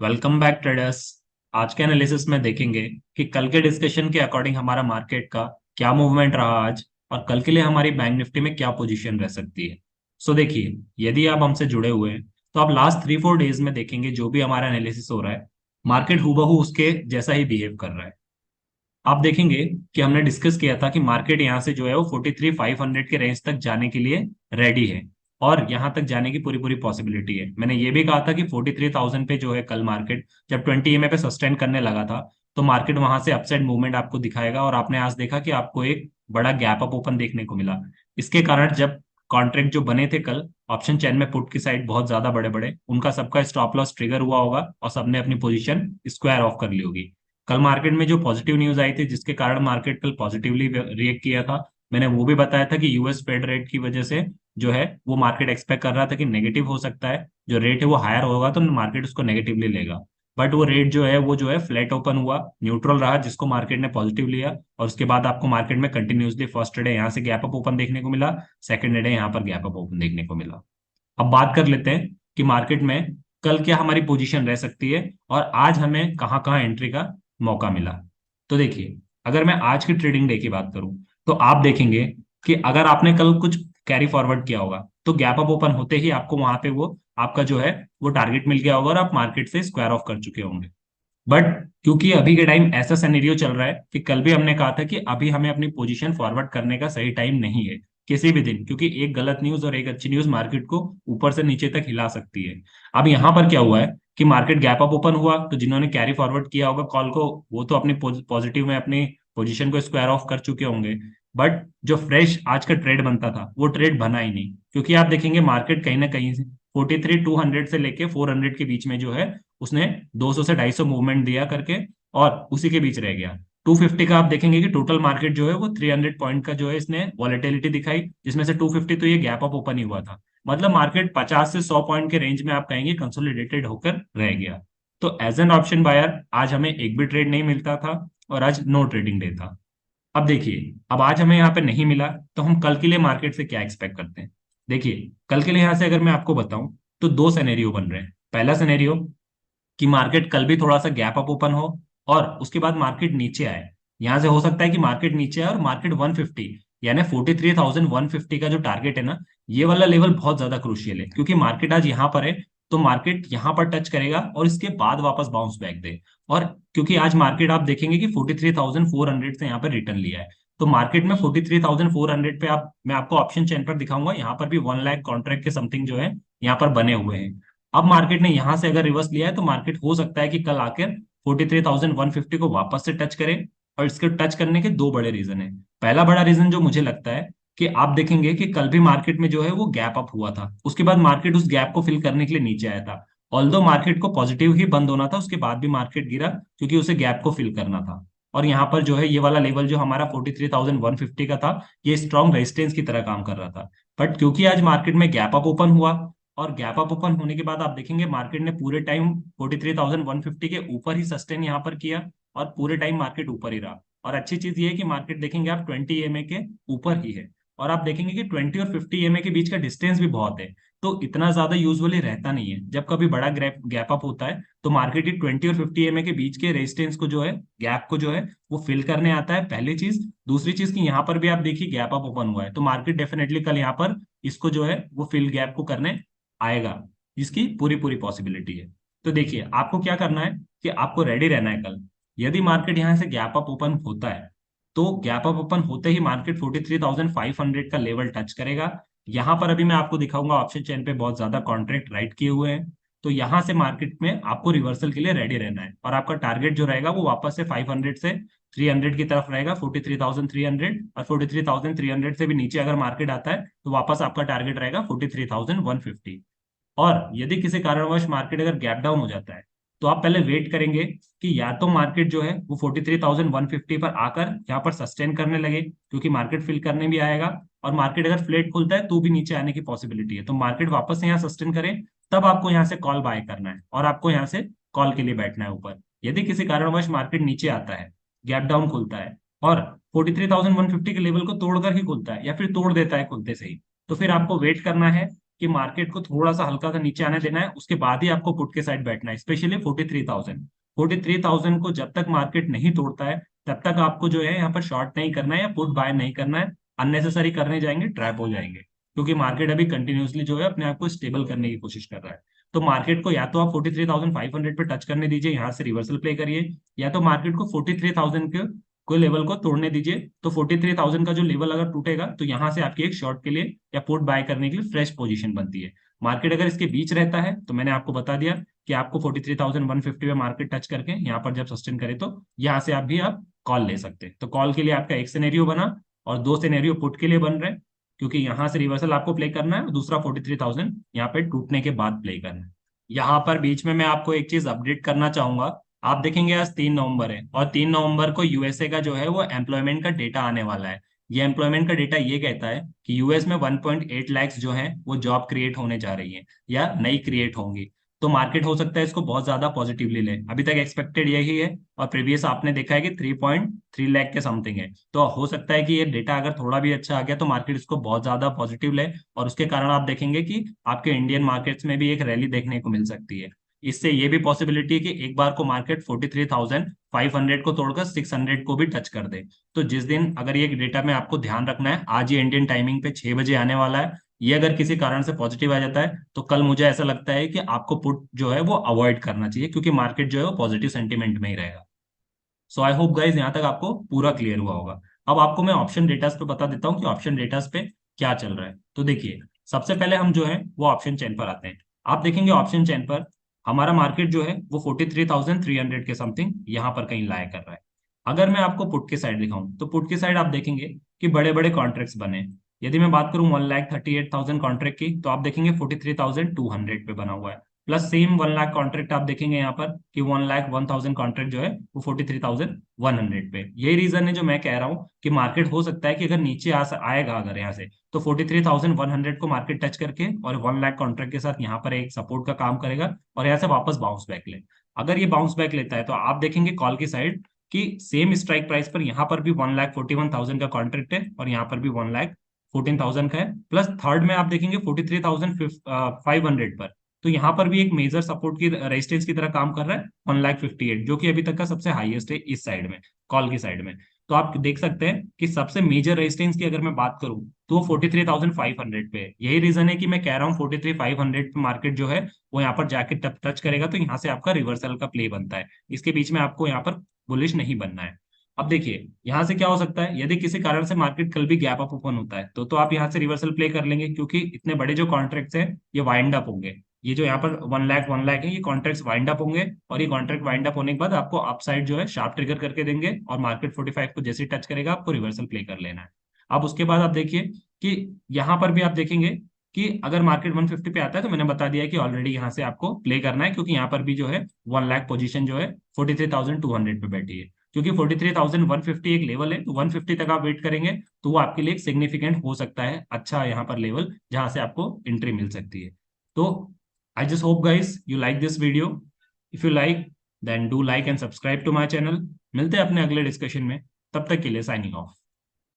Welcome back traders. आज के analysis में देखेंगे कि कल के डिस्कशन के अकॉर्डिंग हमारा मार्केट का क्या मूवमेंट रहा आज और कल के लिए हमारी बैंक निफ्टी में क्या पोजीशन रह सकती है। सो देखिए, यदि आप हमसे जुड़े हुए हैं तो आप लास्ट 3-4 डेज में देखेंगे जो भी हमारा एनालिसिस हो रहा है, मार्केट हूबहू उसके जैसा ही बिहेव कर रहा है। आप देखेंगे कि हमने डिस्कस किया था कि मार्केट यहाँ से जो है वो 43,500 के रेंज तक जाने के लिए रेडी है और यहाँ तक जाने की पूरी पूरी पॉसिबिलिटी है। मैंने ये भी कहा था कि 43,000 पे जो है कल मार्केट जब 20 EMA पे सस्टेन करने लगा था तो मार्केट वहां से अपसाइड मूवमेंट आपको दिखाएगा और आपने आज देखा कि आपको एक बड़ा गैप अप ओपन देखने को मिला। इसके कारण जब कॉन्ट्रैक्ट जो बने थे कल ऑप्शन चेन में पुट की साइड बहुत ज्यादा बड़े बड़े, उनका सबका स्टॉप लॉस ट्रिगर हुआ होगा और सबने अपनी पोजीशन स्क्वायर ऑफ कर ली होगी। कल मार्केट में जो पॉजिटिव न्यूज आई थी जिसके कारण मार्केट कल पॉजिटिवली रिएक्ट किया था, मैंने वो भी बताया था कि यूएस फेड रेट की वजह से जो है वो मार्केट एक्सपेक्ट कर रहा था कि नेगेटिव हो सकता है, जो रेट है वो हायर होगा तो मार्केट उसको नेगेटिवली लेगा। बट वो रेट जो है फ्लैट ओपन हुआ, न्यूट्रल रहा, जिसको मार्केट ने पॉजिटिव लिया और उसके बाद आपको मार्केट में कंटिन्यूसली फर्स्ट डे यहाँ से गैप अप ओपन देखने को मिला, सेकंड डे यहाँ पर गैप अप ओपन देखने को मिला। अब बात कर लेते हैं कि मार्केट में कल क्या हमारी पोजीशन रह सकती है और आज हमें कहाँ कहाँ एंट्री का मौका मिला। तो देखिए, अगर मैं आज की ट्रेडिंग डे की बात करूं तो आप देखेंगे कि अगर आपने कल कुछ कैरी फॉरवर्ड किया होगा तो गैप अप ओपन होते ही आपको वहां पे वो आपका जो है वो टारगेट मिल गया होगा और आप मार्केट से स्क्वायर ऑफ कर चुके होंगे। बट क्योंकि अभी के टाइम ऐसा सिनेरियो चल रहा है कि कल भी हमने कहा था कि अभी हमें अपनी पोजीशन फॉरवर्ड करने का सही टाइम नहीं है किसी भी दिन, क्योंकि एक गलत न्यूज और एक अच्छी न्यूज मार्केट को ऊपर से नीचे तक हिला सकती है। अब यहाँ पर क्या हुआ है कि मार्केट गैप अप ओपन हुआ तो जिन्होंने कैरी फॉरवर्ड किया होगा कॉल को वो तो अपनी पॉजिटिव में अपनी पोजीशन को स्क्वायर ऑफ कर चुके होंगे। बट जो फ्रेश आज का ट्रेड बनता था वो ट्रेड बना ही नहीं, क्योंकि आप देखेंगे मार्केट कहीं ना कहीं से 43,200 से लेके 400 के बीच में जो है उसने 200 से 250 मूवमेंट दिया करके और उसी के बीच रह गया। 250 का आप देखेंगे कि टोटल मार्केट जो है वो 300 पॉइंट का जो है इसने वॉलेटिलिटी दिखाई, जिसमें से 250 तो ये गैप अप ओपन ही हुआ था। मतलब मार्केट 50 से 100 पॉइंट के रेंज में आप कहेंगे कंसोलिडेटेड होकर रह गया। तो एज एन ऑप्शन बायर आज हमें एक भी ट्रेड नहीं मिलता था और आज नो ट्रेडिंग डे था। अब देखिए, अब आज हमें यहाँ पे नहीं मिला तो हम कल के लिए मार्केट से क्या एक्सपेक्ट करते हैं। देखिए, कल के लिए यहाँ से अगर मैं आपको बताऊं तो दो सिनेरियो बन रहे हैं। पहला सिनेरियो कि मार्केट कल भी थोड़ा सा गैप अप ओपन हो और उसके बाद मार्केट नीचे आए। यहां से हो सकता है कि मार्केट नीचे आए और मार्केट 150 यानी 43,150 का जो टारगेट है ना, ये वाला लेवल बहुत ज्यादा क्रूशियल है, क्योंकि मार्केट आज यहाँ पर है तो मार्केट यहाँ पर टच करेगा और इसके बाद वापस बाउंस बैक दे। और क्योंकि आज मार्केट आप देखेंगे कि 43,400 से यहाँ पर रिटर्न लिया है, तो मार्केट में 43,400 पे आप मैं आपको ऑप्शन चेन पर दिखाऊंगा, यहाँ पर भी 1 लाख कॉन्ट्रैक्ट के समथिंग जो है यहाँ पर बने हुए हैं। अब मार्केट ने यहां से अगर रिवर्स लिया है तो मार्केट हो सकता है कि कल आकर 43,150 को वापस से टच करे। और इसके टच करने के दो बड़े रीजन है। पहला बड़ा रीजन जो मुझे लगता है कि आप देखेंगे कि कल भी मार्केट में जो है वो गैप अप हुआ था, उसके बाद मार्केट उस गैप को फिल करने के लिए नीचे आया था। ऑल्दो मार्केट को पॉजिटिव ही बंद होना था, उसके बाद भी मार्केट गिरा क्योंकि उसे गैप को फिल करना था। और यहाँ पर जो है ये वाला लेवल जो हमारा 43,150 का था, ये स्ट्रॉन्ग रेजिस्टेंस की तरह काम कर रहा था। बट क्योंकि आज मार्केट में गैप अप ओपन हुआ और गैप अप ओपन होने के बाद आप देखेंगे मार्केट ने पूरे टाइम 43,150 के ऊपर ही सस्टेन यहाँ पर किया और पूरे टाइम मार्केट ऊपर ही रहा। और अच्छी चीज ये है कि मार्केट देखेंगे आप 20 EMA के ऊपर ही है और आप देखेंगे कि 20 और 50 EMA के बीच का डिस्टेंस भी बहुत है। तो इतना ज्यादा यूजुअली रहता नहीं है, जब कभी बड़ा गैप अप होता है तो मार्केट ही 20 और 50 EMA के बीच के रेजिस्टेंस को जो है गैप को जो है वो फिल करने आता है, पहली चीज। दूसरी चीज कि यहाँ पर भी आप देखिए गैप अप ओपन हुआ है तो मार्केट डेफिनेटली कल यहाँ पर इसको जो है वो फिल गैप को करने आएगा, जिसकी पूरी पूरी पॉसिबिलिटी है। तो देखिए, आपको क्या करना है कि आपको रेडी रहना है कल। यदि मार्केट यहाँ से गैप अप ओपन होता है तो गैप अप ओपन होते ही मार्केट 43,500 का लेवल टच करेगा। यहाँ पर अभी मैं आपको दिखाऊंगा ऑप्शन चेन पे बहुत ज्यादा कॉन्ट्रैक्ट राइट किए हुए हैं। तो यहाँ से मार्केट में आपको रिवर्सल के लिए रेडी रहना है और आपका टारगेट जो रहेगा वो वापस से 500 से 300 की तरफ रहेगा, 43,300। और 43,300 से भी नीचे अगर मार्केट आता है तो वापस आपका टारगेट रहेगा 43,150। और यदि किसी कारणवश मार्केट अगर गैप डाउन हो जाता है तो आप पहले वेट करेंगे कि या तो मार्केट जो है वो 43,150 पर आकर यहाँ पर सस्टेन करने लगे, क्योंकि मार्केट फिल करने भी आएगा। और मार्केट अगर फ्लेट खुलता है तो भी नीचे आने की पॉसिबिलिटी है, तो मार्केट वापस से यहाँ सस्टेन करे तब आपको यहाँ से कॉल बाय करना है और आपको यहाँ से कॉल के लिए बैठना है ऊपर। यदि किसी कारणवश मार्केट नीचे आता है, गैप डाउन खुलता है और 43,150 के लेवल को तोड़कर ही खुलता है या फिर तोड़ देता है खुलते से ही, तो फिर आपको वेट करना है कि मार्केट को थोड़ा सा हल्का सा नीचे आने देना है, उसके बाद ही आपको पुट के साइड बैठना है, स्पेशली 43,000। 43,000 को जब तक मार्केट नहीं तोड़ता है तब तक आपको जो है यहाँ पर शॉर्ट नहीं करना है या पुट बाय नहीं करना है। अननेसेसरी करने जाएंगे ट्रैप हो जाएंगे, क्योंकि मार्केट अभी कंटिन्यूअसली जो है अपने आप को स्टेबल करने की कोशिश कर रहा है। तो मार्केट को या तो आप 43,500 पे टच करने दीजिए, यहाँ से रिवर्सल प्ले करिए, या तो मार्केट को 43,000 के कोई लेवल को तोड़ने दीजिए। तो 43,000 का जो लेवल अगर टूटेगा तो यहाँ से आपकी एक शॉर्ट के लिए या पुट बाय करने के लिए फ्रेश पोजीशन बनती है। मार्केट अगर इसके बीच रहता है तो मैंने आपको बता दिया कि आपको 43,150 पे मार्केट टच करके यहाँ पर जब सस्टेन करे तो यहाँ से आप कॉल ले सकते हैं। तो कॉल के लिए आपका एक सिनेरियो बना और दो सिनेरियो पुट के लिए बन रहे हैं, क्योंकि यहाँ से रिवर्सल आपको प्ले करना है और दूसरा 43,000 यहाँ पे टूटने के बाद प्ले करना है। यहाँ पर बीच में मैं आपको एक चीज अपडेट करना चाहूंगा। आप देखेंगे आज 3 नवंबर है और 3 नवंबर को यूएसए का जो है वो एम्प्लॉयमेंट का डेटा आने वाला है। ये एम्प्लॉयमेंट का डेटा ये कहता है कि यूएस में 1.8 लाख जो है वो जॉब क्रिएट होने जा रही है या नई क्रिएट होंगी। तो मार्केट हो सकता है इसको बहुत ज्यादा पॉजिटिवली ले, अभी तक एक्सपेक्टेड यही है और प्रीवियस आपने देखा है कि 3.3 लाख के समथिंग है। तो हो सकता है कि ये डेटा अगर थोड़ा भी अच्छा आ गया तो मार्केट इसको बहुत ज्यादा पॉजिटिव ले, और उसके कारण आप देखेंगे कि आपके इंडियन मार्केट्स में भी एक रैली देखने को मिल सकती है। इससे ये भी पॉसिबिलिटी है कि एक बार को मार्केट 43,500 को तोड़कर 600 को भी टच कर दे। तो जिस दिन अगर ये डेटा में आपको ध्यान रखना है, आज ये इंडियन टाइमिंग पे 6 बजे आने वाला है, ये अगर किसी कारण से पॉजिटिव आ जाता है तो कल मुझे ऐसा लगता है कि आपको पुट जो है वो अवॉइड करना चाहिए, क्योंकि मार्केट जो है वो पॉजिटिव सेंटीमेंट में ही रहेगा। सो आई होप गाइज यहाँ तक आपको पूरा क्लियर हुआ होगा। अब आपको मैं ऑप्शन डेटास पे बता देता हूँ कि ऑप्शन डेटास पे क्या चल रहा है। तो देखिए, सबसे पहले हम जो है वो ऑप्शन चेन पर आते हैं। आप देखेंगे ऑप्शन चेन पर हमारा मार्केट जो है वो 43,300 के समथिंग यहाँ पर कहीं लाया कर रहा है। अगर मैं आपको पुट के साइड दिखाऊं तो पुट के साइड आप देखेंगे कि बड़े बड़े कॉन्ट्रैक्ट्स बने हैं। यदि मैं बात करूं 1,38,000 कॉन्ट्रैक्ट की, तो आप देखेंगे 43,200 पे बना हुआ है। प्लस सेम 1 लाख कॉन्ट्रैक्ट आप देखेंगे यहाँ पर कि 1,01,000 कॉन्ट्रैक्ट जो है वो 43,100 पे। यही रीजन है जो मैं कह रहा हूँ कि मार्केट हो सकता है कि अगर नीचे आएगा अगर यहाँ से, तो 43,100 को मार्केट टच करके और 1 लाख कॉन्ट्रैक्ट के साथ यहाँ पर एक सपोर्ट का काम करेगा और यहाँ से वापस बाउंस बैक ले। अगर ये बाउंस बैक लेता है तो आप देखेंगे कॉल की साइड कि सेम स्ट्राइक प्राइस पर यहाँ पर भी 1,41,000 का कॉन्ट्रैक्ट है और यहाँ पर भी 1,14,000 का है। प्लस थर्ड में आप देखेंगे 43,500 पर, तो यहाँ पर भी एक मेजर सपोर्ट की रेजिस्टेंस की तरह काम कर रहा है 1,58,000, जो कि अभी तक का सबसे हाईएस्ट है इस साइड में, कॉल की साइड में। तो आप देख सकते हैं कि सबसे मेजर रेजिस्टेंस की अगर मैं बात करूं तो वो 43,500 पे है। यही रीजन है कि मैं कह रहा हूँ 43,500 पे मार्केट जो है वो यहाँ पर जाके टच करेगा तो यहाँ से आपका रिवर्सल का प्ले बनता है। इसके बीच में आपको यहाँ पर बुलिश नहीं बनना है। अब देखिए यहाँ से क्या हो सकता है, यदि किसी कारण से मार्केट कल भी गैप अप ओपन होता है तो आप यहाँ से रिवर्सल प्ले कर लेंगे, क्योंकि इतने बड़े जो कॉन्ट्रैक्ट्स हैं ये वाइंड अप होंगे। ये जो यहाँ पर 1 लाख है ये कॉन्ट्रैक्ट्स वाइंड अप होंगे, और ये कॉन्ट्रैक्ट वाइंड अप होने के बाद आपको अपसाइड जो है शार्प ट्रिगर करके देंगे और मार्केट 45 को जैसे टच करेगा आपको रिवर्सल प्ले कर लेना है। अब उसके बाद आप देखिए कि यहाँ पर भी आप देखेंगे कि अगर मार्केट 150 पे आता है तो मैंने बता दिया है कि ऑलरेडी यहाँ से आपको प्ले करना है, क्योंकि यहाँ पर भी जो है 1 लाख पोजीशन जो है 43,200 पे बैठी है। क्योंकि 43,150 एक लेवल है, तो 150 तक आप वेट करेंगे तो वो आपके लिए एक सिग्निफिकेंट हो सकता है अच्छा यहाँ पर लेवल जहां से आपको एंट्री मिल सकती है। तो I just hope guys you like this video. If you like, then do like and subscribe to my channel. मिलते हैं अपने अगले डिस्कशन में, तब तक के लिए साइनिंग ऑफ।